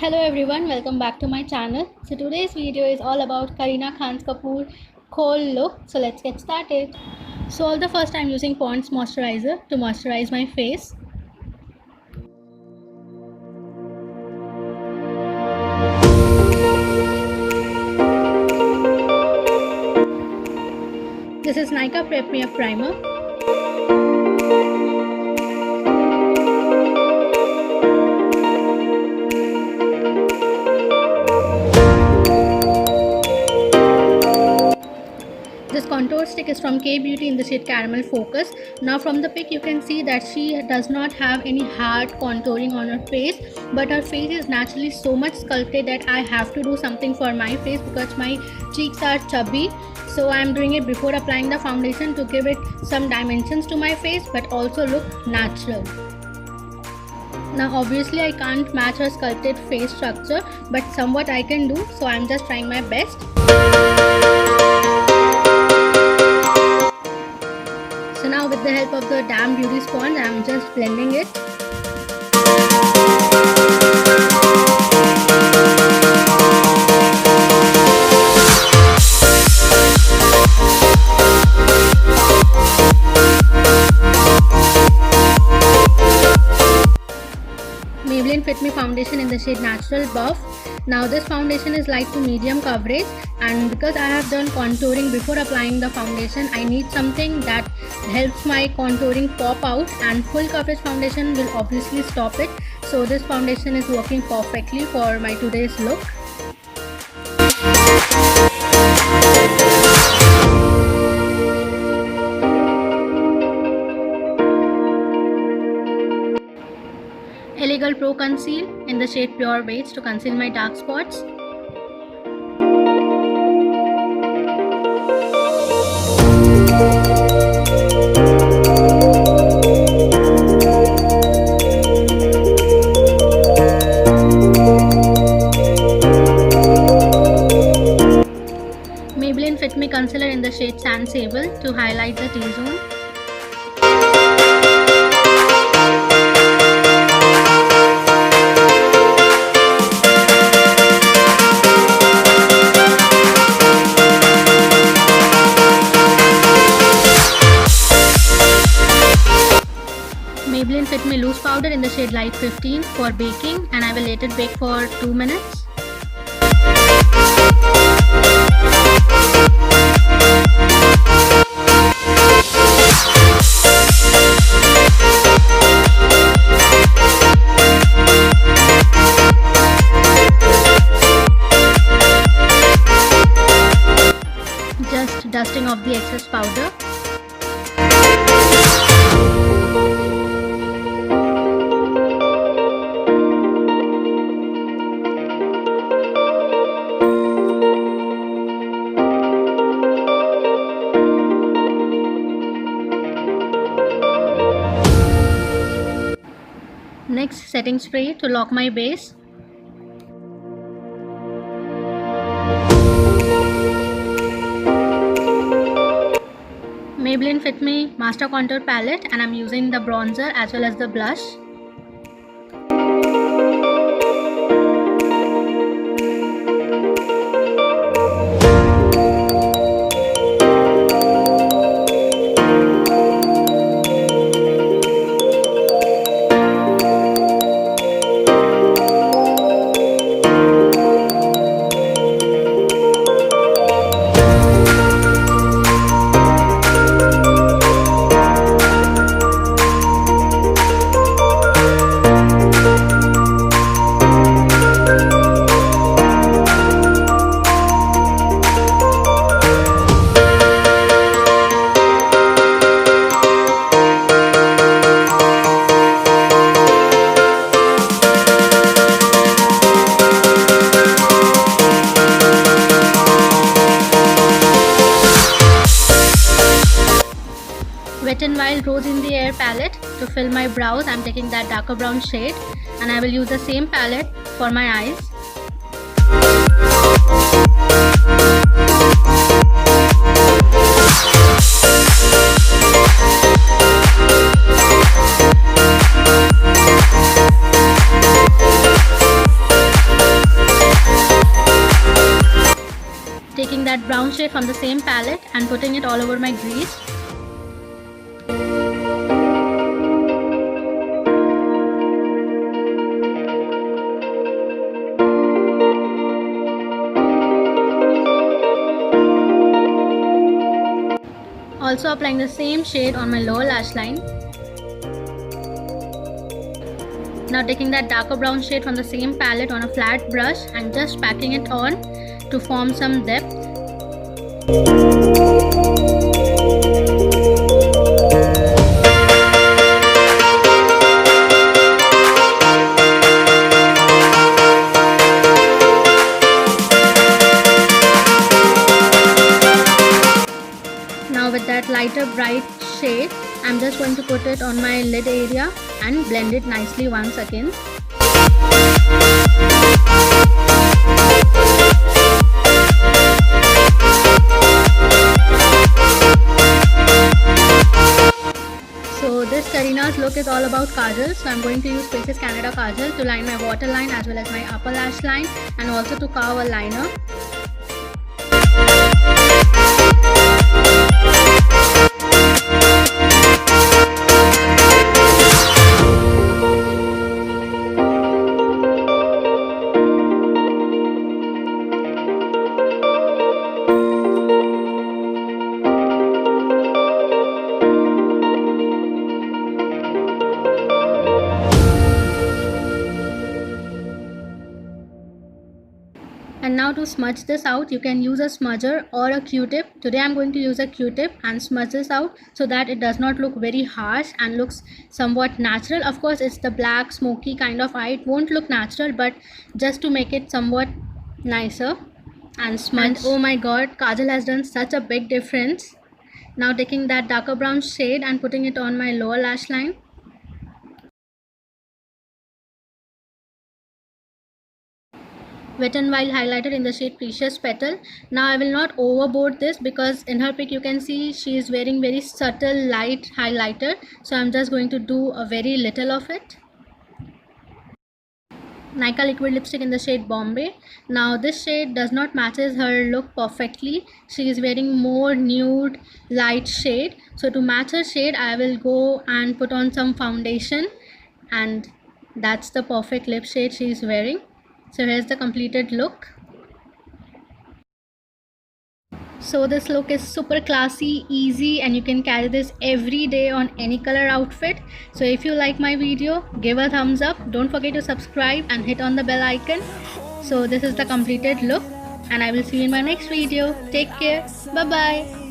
Hello everyone, welcome back to my channel. So today's video is all about Kareena Kapoor Kohl look. So let's get started. So all the first I'm using Pond's moisturizer to moisturize my face. This is Nykaa Prep Me Up Primer. This contour stick is from K Beauty in the shade Caramel Focus. Now from the pic you can see that she does not have any hard contouring on her face, but her face is naturally so much sculpted that I have to do something for my face because my cheeks are chubby. So I am doing it before applying the foundation to give it some dimensions to my face but also look natural. Now obviously I can't match her sculpted face structure, but somewhat I can do, so I'm just trying my best. So now with the help of the Damn Beauty sponge, I'm just blending it. Maybelline Fit Me foundation in the shade Natural Buff. Now this foundation is light to medium coverage, and because I have done contouring before applying the foundation, I need something that helps my contouring pop out, and full coverage foundation will obviously stop it. So this foundation is working perfectly for my today's look. Elegant Pro Conceal in the shade Pure Beige to conceal my dark spots. Maybelline Fit Me Concealer in the shade Sand Sable to highlight the T-zone. Maybelline Fit Me Loose Powder in the shade Light 15 for baking, and I will let it bake for 2 minutes. Just dusting off the excess powder. Next, setting spray to lock my base. Maybelline Fit Me Master Contour Palette, and I'm using the bronzer as well as the blush. Wet n Wild Rose in the Air palette to fill my brows. I'm taking that darker brown shade, and I will use the same palette for my eyes. shade from the same palette and putting it all over my crease. Also applying the same shade on my lower lash line. Now taking that darker brown shade from the same palette on a flat brush and just packing it on to form some depth. Now with that lighter bright shade, I'm just going to put it on my lid area and blend it nicely once again. So this Kareena's look is all about kajal. So I'm going to use Faces Canada kajal to line my waterline as well as my upper lash line and also to carve a liner. And now to smudge this out, you can use a smudger or a Q-tip. Today I'm going to use a Q-tip and smudge this out so that it does not look very harsh and looks somewhat natural. Of course, it's the black smoky kind of eye. It won't look natural, but just to make it somewhat nicer and smudge. And oh my god, kajal has done such a big difference. Now taking that darker brown shade and putting it on my lower lash line. Wet n Wild highlighter in the shade Precious Petal. Now I will not overboard this because in her pic you can see she is wearing very subtle light highlighter. So I'm just going to do a very little of it. Nykaa liquid lipstick in the shade Bombay. Now this shade does not matches her look perfectly. She is wearing more nude light shade. So to match her shade I will go and put on some foundation, and that's the perfect lip shade she is wearing. So here's the completed look. So this look is super classy, easy, and you can carry this every day on any color outfit. So if you like my video, give a thumbs up. Don't forget to subscribe and hit on the bell icon. So this is the completed look and I will see you in my next video. Take care. Bye bye.